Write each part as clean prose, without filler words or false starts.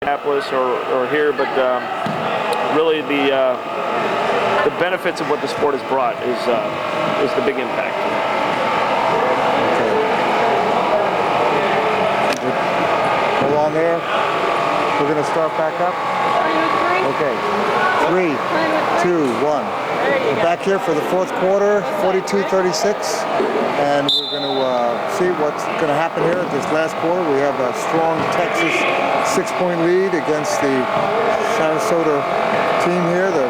Minneapolis or here, but really the benefits of what the sport has brought is the big impact. Hold on there. We're going to start back up. Okay. 3, 2, 1. We're back here for the fourth quarter, 42-36, and we're going to see what's going to happen here at this last quarter. We have a strong Texas 6-point lead against the Sarasota team here, the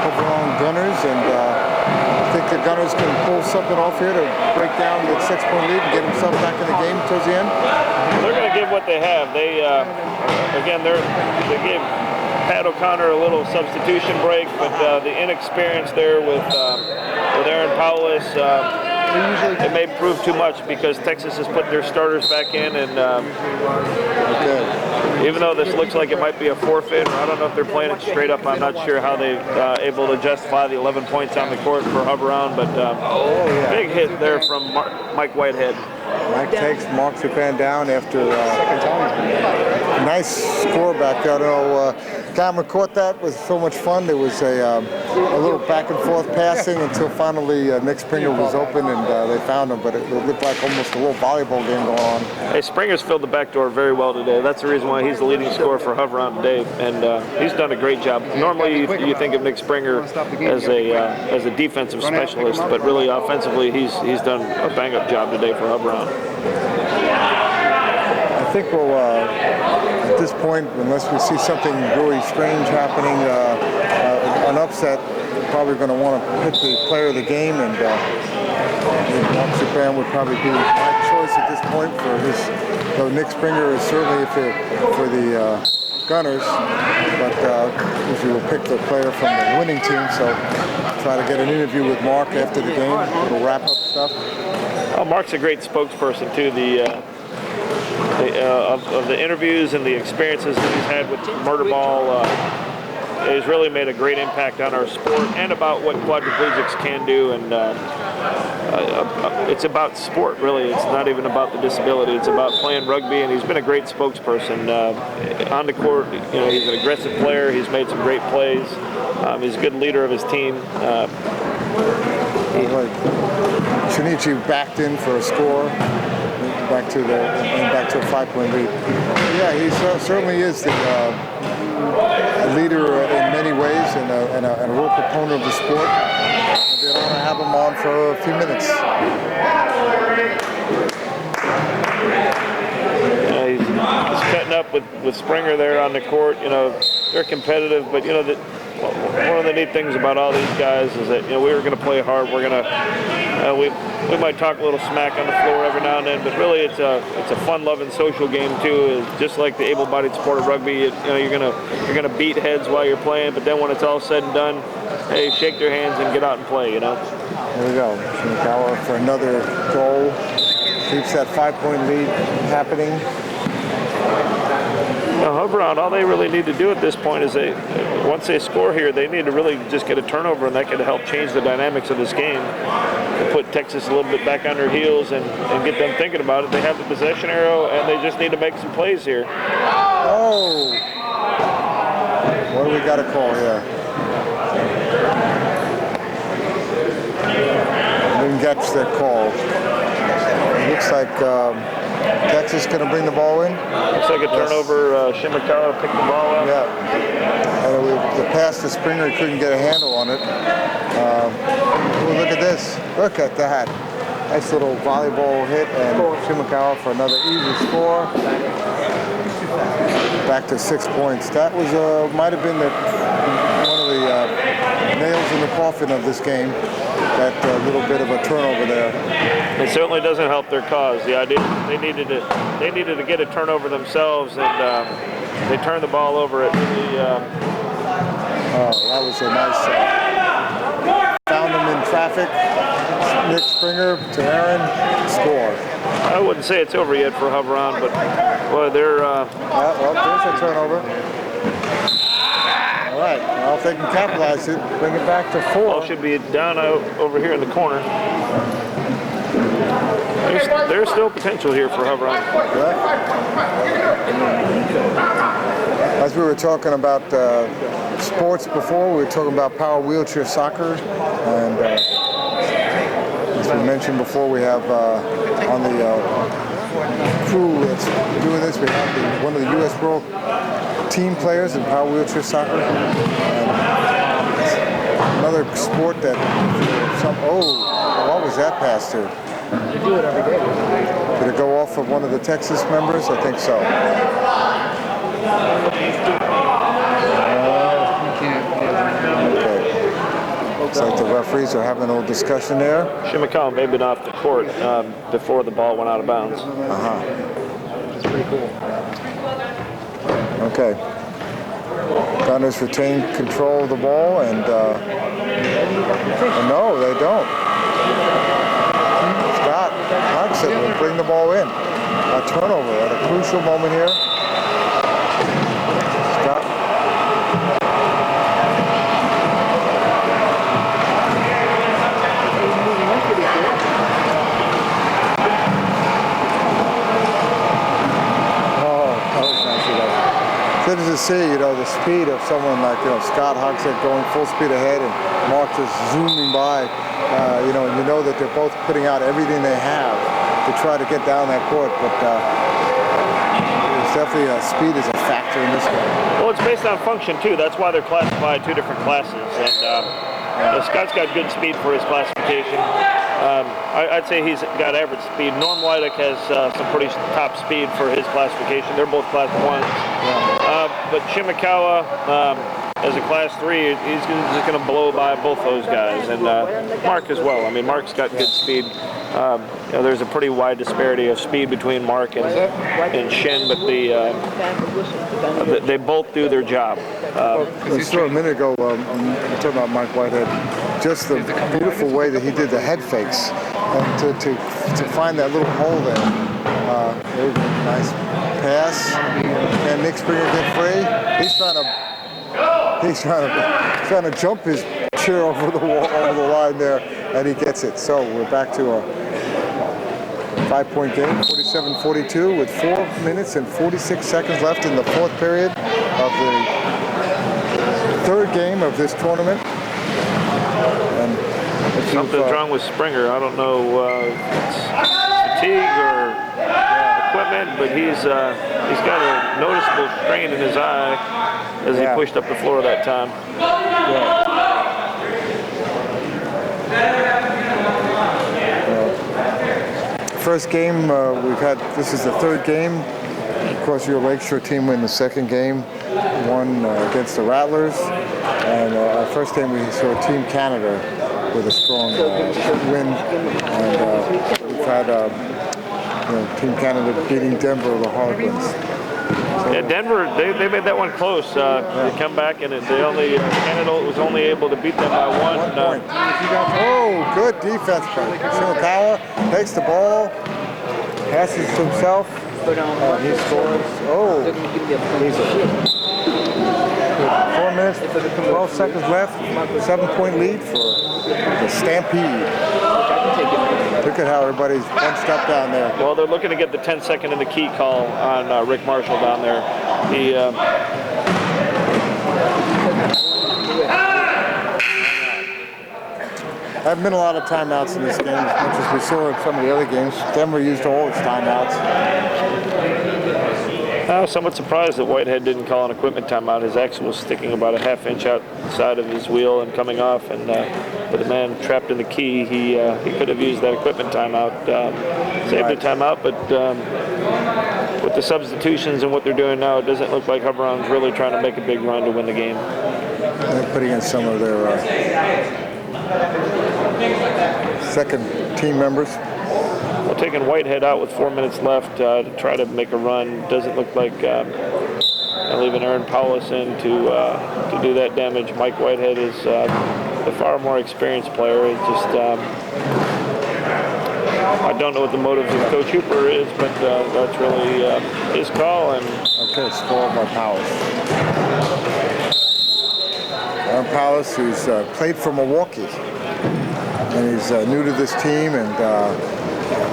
Oklahoma Gunners, and I think the Gunners can pull something off here to break down the 6-point lead and get themselves back in the game towards the end. They're going to give what they have. They gave Pat O'Connor a little substitution break, but the inexperience there with Aaron Powless, it may prove too much because Texas has put their starters back in, and even though this looks like it might be a forfeit, or I don't know if they're playing it straight up, I'm not sure how they're able to justify the 11 points on the court for Hub Around, but big hit there from Mike Whitehead. Mike marks the fan down after nice score back there. I don't know, Cameron caught that with so much fun. There was a little back and forth passing until finally Nick Springer was open and they found him, but it looked like almost a little volleyball game going on. Hey, Springer's filled the back door very well today. That's the reason why he's the leading scorer for Hub Around today, and he's done a great job. Normally you think of Nick Springer as a defensive specialist, but really offensively he's done a bang-up job today for Hub Around. I think we'll, at this point, unless we see something really strange happening, an upset, we're probably going to want to hit the player of the game, and Mark Zupan would probably be my choice at this point for his, though Nick Springer is certainly for the Gunners, but usually we'll pick the player from the winning team, so try to get an interview with Mark after the game. We'll wrap up stuff. Oh, Mark's a great spokesperson too. Of the interviews and the experiences that he's had with Murderball, has really made a great impact on our sport and about what quadriplegics can do. And it's about sport, really. It's not even about the disability. It's about playing rugby, and he's been a great spokesperson on the court. You know, he's an aggressive player. He's made some great plays. He's a good leader of his team. Shinichi backed in for a score, back to a 5-point lead. Yeah, he certainly is the leader in many ways and a real proponent of the sport. They don't want to have him on for a few minutes. Yeah, he's cutting up with Springer there on the court. You know, they're competitive, but you know that. One of the neat things about all these guys is that, you know, we were going to play hard. We're going to we might talk a little smack on the floor every now and then, but really it's a fun-loving social game too. It's just like the able-bodied sport of rugby. You know, you're gonna beat heads while you're playing, but then when it's all said and done, hey, shake their hands and get out and play. You know. There we go. Shimakawa for another goal. Keeps that 5-point lead happening. Hub Around, all they really need to do at this point is once they score here, they need to really just get a turnover, and that could help change the dynamics of this game. Put Texas a little bit back on their heels and get them thinking about it. They have the possession arrow, and they just need to make some plays here. Oh! What do we got to call here? Didn't catch that call. It looks like Texas going to bring the ball in. Looks like a turnover. Shimakawa picked the ball up. Yeah. The pass to Springer, couldn't get a handle on it. Look at this. Look at that. Nice little volleyball hit, and Shimakawa for another easy score. Back to 6 points. That was might have been one of the nails in the coffin of this game. That little bit of a turnover there. It certainly doesn't help their cause. The idea they needed to get a turnover themselves, and they turned the ball over. It really. That was a nice. Found them in traffic. Nick Springer to Aaron, score. I wouldn't say it's over yet for Hub Around, but well, they're. Well, there's a turnover. All right, well, if they can capitalize it, bring it back to 4. Ball should be down over here in the corner. There's still potential here for Hub Around. Yeah. As we were talking about sports before, we were talking about power wheelchair soccer, and as we mentioned before, we have on the crew that's doing this, we have one of the U.S. World team players in power wheelchair soccer. And another sport that what was that pass to? You do it every day. Did it go off of one of the Texas members? I think so. Okay. Looks like the referees are having a little discussion there. Shimakawa may have been off the court before the ball went out of bounds. It's pretty cool. Okay. Gunners retain control of the ball, and no, they don't. Scott Hodgson will bring the ball in. A turnover at a crucial moment here. Scott. Good to see, the speed of someone like, Scott Hogshead going full speed ahead and Mark just zooming by. And you know that they're both putting out everything they have to try to get down that court. But it's definitely speed is a factor in this game. Well, it's based on function too. That's why they're classified two different classes. And Scott's got good speed for his classification. I'd say he's got average speed. Norm Leidick has some pretty top speed for his classification. They're both class 1s. Yeah. But Shimakawa, as a class 3, he's just going to blow by both those guys. And Mark as well. I mean, Mark's got good speed. There's a pretty wide disparity of speed between Mark and Shin, but they both do their job. So a minute ago, I'm talking about Mike Whitehead, just the beautiful way that he did the head fakes, and to find that little hole there. Nice pass, and Nick Springer get free. He's trying to jump his chair over the line there, and he gets it. So we're back to a 5-point game, 47-42, with 4 minutes and 46 seconds left in the fourth period of the third game of this tournament. And something's wrong with Springer. I don't know if it's fatigue or equipment, but he's got a noticeable strain in his eye as he pushed up the floor that time. First game we've had. This is the third game. Of course, your Lakeshore team win the second game, won against the Rattlers, and our first game we saw Team Canada with a strong win, and we've had Team Canada beating Denver the Harlequins. Yeah, Denver, they made that one close. They come back and Canada was only able to beat them by one point. Good defense by Shimakawa. Takes the ball, passes to himself. He scores. 4 minutes, 12 seconds left. 7-point lead for the Stampede. Look at how everybody's bunched up down there. Well, they're looking to get the 10-second in the key call on Rick Marshall down there. There haven't been a lot of timeouts in this game, as much as we saw in some of the other games. Denver used all its timeouts. I was somewhat surprised that Whitehead didn't call an equipment timeout. His axle was sticking about a half-inch outside of his wheel and coming off, and with the man trapped in the key, he could have used that equipment timeout, saved the timeout, but with the substitutions and what they're doing now, it doesn't look like Hubbard's really trying to make a big run to win the game. They're putting in some of their second team members. Well, taking Whitehead out with 4 minutes left to try to make a run doesn't look like leaving Aaron Paulus in to do that damage. Mike Whitehead is the far more experienced player. It's just I don't know what the motives of Coach Hooper is, but that's really his call. And okay, scored by Paulus. Aaron Paulus, who's played for Milwaukee, and he's new to this team, and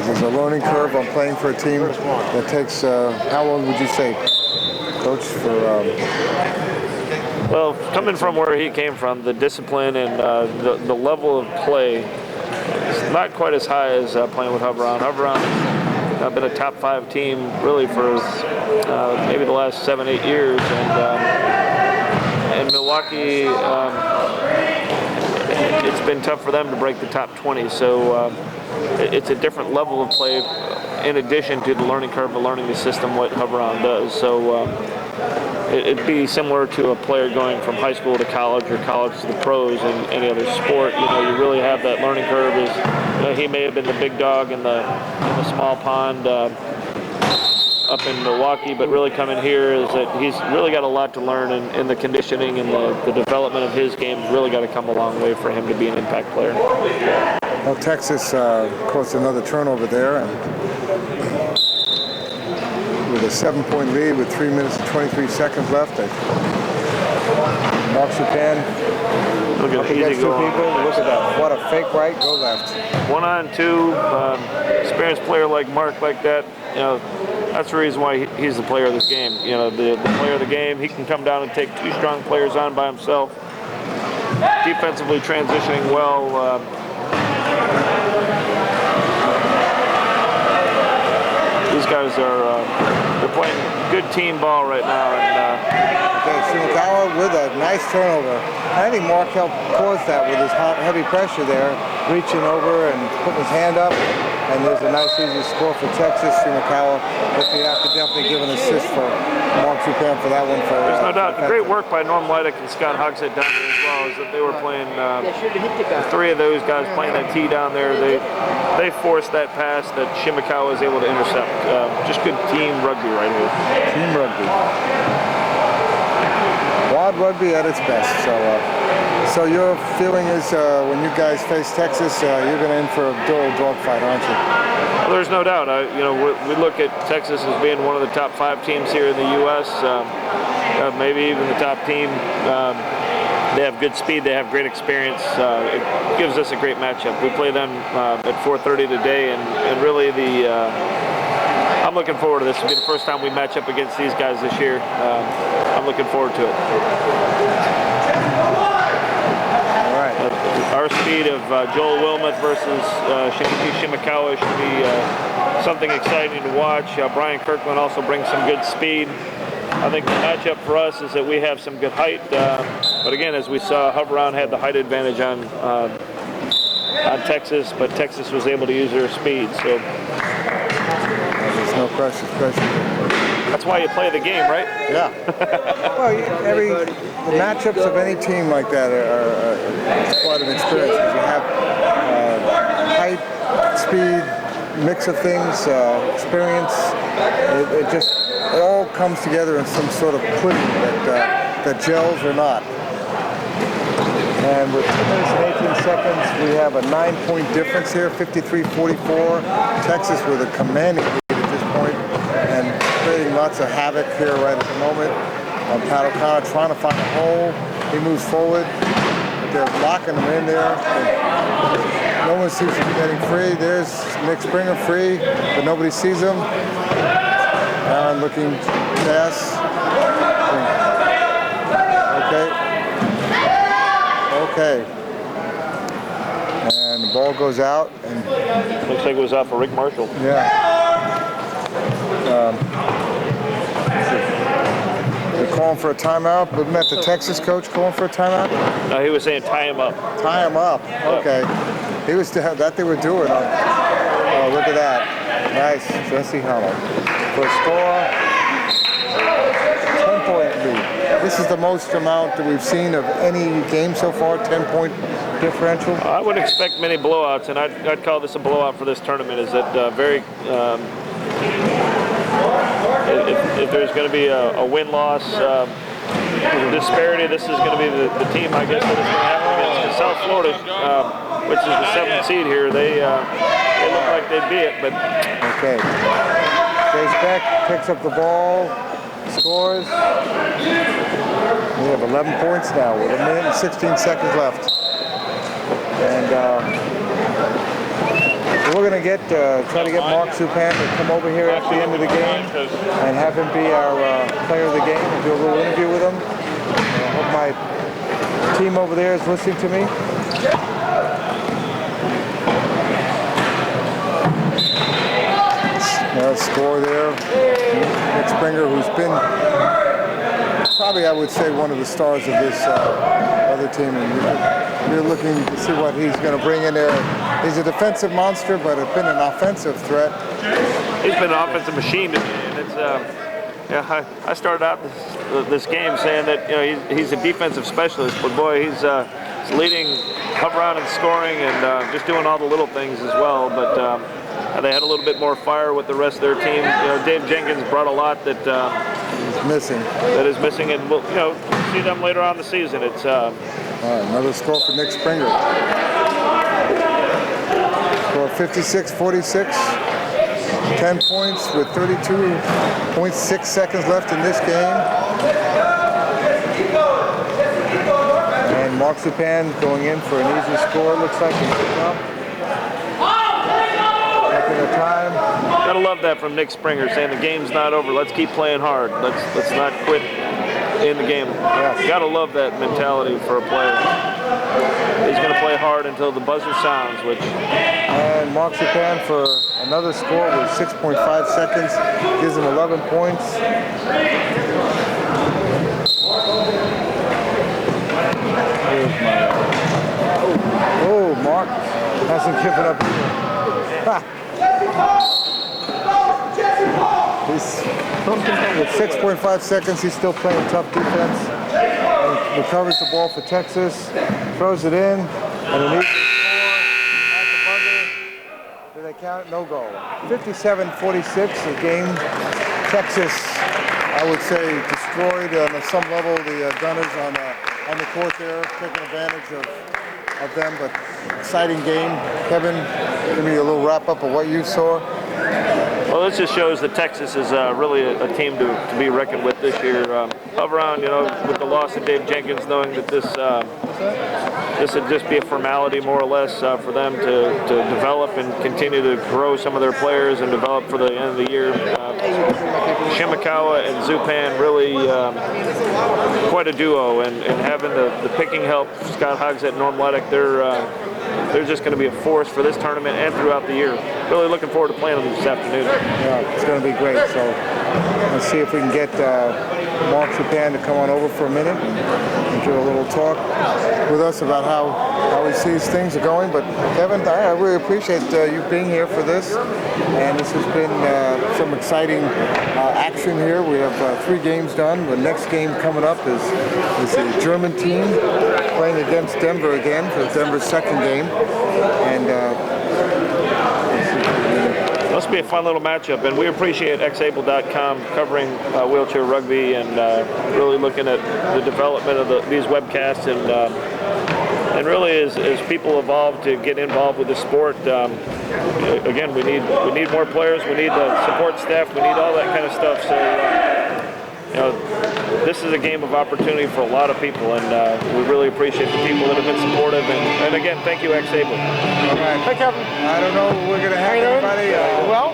there's a learning curve on playing for a team that takes, how long would you say, Coach, for Well, coming from where he came from, the discipline and the level of play is not quite as high as playing with Hubbard. Hubbard has been a top 5 team really for maybe the last 7-8 years, and Milwaukee, it's been tough for them to break the top 20. So it's a different level of play in addition to the learning curve of learning the system what Hubbard does. So it'd be similar to a player going from high school to college or college to the pros in any other sport. You really have that learning curve. He may have been the big dog in the small pond up in Milwaukee, but really coming here is that he's really got a lot to learn, in the conditioning and the development of his game has really got to come a long way for him to be an impact player. Well, Texas caused another turnover there, and with a 7-point lead with 3 minutes and 23 seconds left. Mark Chopin Look up at against easy two going. people. Look at that. What a fake right, go left. 1-on-2, experienced player like Mark like that, that's the reason why he's the player of this game. The player of the game, he can come down and take 2 strong players on by himself. Defensively transitioning well. These guys they're playing good team ball right now. And Okay, Shimakawa with a nice turnover. I think Mark helped cause that with his heavy pressure there, reaching over and putting his hand up. And there's a nice easy score for Texas. Shimakawa, but you have to definitely give an assist for Mark Chopin for that one. There's no doubt. Great work by Norm Leidick and Scott Hogsett down there as well. Is that they were playing, the 3 of those guys playing that tee down there. They forced that pass that Shimakawa was able to intercept. Just good team rugby right here. Team rugby. Quad rugby at its best. So your feeling is when you guys face Texas, you're going to in for a dogfight, aren't you? Well, there's no doubt. We look at Texas as being one of the top 5 teams here in the U.S. Maybe even the top team. They have good speed. They have great experience. It gives us a great matchup. We play them at 4:30 today, and really I'm looking forward to this. It'll be the first time we match up against these guys this year. I'm looking forward to it. Our speed of Joel Wilmoth versus Shinichi Shimakawa should be something exciting to watch. Brian Kirkland also brings some good speed. I think the matchup for us is that we have some good height. But again, as we saw, Hubbard had the height advantage on Texas, but Texas was able to use their speed. So there's no pressure. That's why you play the game, right? Yeah. Well, the matchups of any team like that are quite an experience. You have height, speed, mix of things, experience. It all comes together in some sort of pudding that gels or not. And with 2 minutes and 18 seconds, we have a 9-point difference here, 53-44. Texas with a commanding lead at this point, and creating lots of havoc here right at the moment. Pat O'Connor trying to find a hole. He moves forward. They're locking him in there. No one seems to be getting free. There's Nick Springer free, but nobody sees him. Aaron looking pass. Okay. And the ball goes out. And looks like it was out for Rick Marshall. Yeah. They're calling for a timeout. Wasn't that the Texas coach calling for a timeout? No, he was saying tie him up. Tie him up. Okay. He was that they were doing. Oh, look at that. Nice. Jesse Hummel. For a score, 10-point lead. This is the most amount that we've seen of any game so far, 10-point differential. I wouldn't expect many blowouts, and I'd call this a blowout for this tournament. Is that if there's going to be a win-loss disparity, this is going to be the team, I guess, that is going to have against South Florida, which is the 7th seed here. They look like they'd be it, but okay. Chase Beck picks up the ball, scores. We have 11 points now with 1 minute and 16 seconds left. And it we're going to try to get Mark Zupan to come over here at the end of the game and have him be our player of the game and do a little interview with him. I hope my team over there is listening to me. Score there. Nick Springer, who's been probably, I would say, one of the stars of this other team. And we're looking to see what he's going to bring in there. He's a defensive monster, but has been an offensive threat. He's been an offensive machine to me, and it's I started out this game saying that he's a defensive specialist, but boy, he's leading, hover around and scoring, and just doing all the little things as well. But they had a little bit more fire with the rest of their team. Dave Jenkins brought a lot that is missing, and we'll see them later on in the season. It's all right, another score for Nick Springer. Score 56-46. 10 points with 32.6 seconds left in this game. And Mark Zupan going in for an easy score, looks like. Taking the time. Gotta love that from Nick Springer, saying the game's not over. Let's keep playing hard. Let's not quit in the game. Yes. Gotta love that mentality for a player. He's gonna play hard until the buzzer sounds, And Mark Zupan for another score with 6.5 seconds, gives him 11 points. Oh, Mark hasn't given up either. With 6.5 seconds, he's still playing tough defense. He recovers the ball for Texas, throws it in, and an easy score at the buzzer. Do they count it? No goal. 57-46, the game. Texas, I would say, destroyed on some level the Gunners on the court there, taking advantage of them, but exciting game. Kevin, give me a little wrap-up of what you saw. Well, this just shows that Texas is really a team to be reckoned with this year. Around, with the loss of Dave Jenkins, knowing that this would just be a formality more or less for them to develop and continue to grow some of their players and develop for the end of the year. Shimakawa and Zupan really quite a duo, and having the picking help, Scott Hoggs at Norm Leddick, they're just going to be a force for this tournament and throughout the year. Really looking forward to playing them this afternoon. Yeah, it's going to be great. So let's see if we can get Mark Zupan to come on over for a minute and do a little talk with us about how he sees things are going. But Kevin, I really appreciate you being here for this. And this has been some exciting action here. We have 3 games done. The next game coming up is the German team playing against Denver again for Denver's second game. And must be a fun little matchup, and we appreciate xable.com covering wheelchair rugby and really looking at the development of these webcasts, and really as people evolve to get involved with the sport. Again, we need more players, we need the support staff, we need all that kind of stuff. So this is a game of opportunity for a lot of people, and we really appreciate the people that have been supportive. And again, thank you, Xable. all right. Hey, Kevin. I don't know, we're going to have everybody. Well,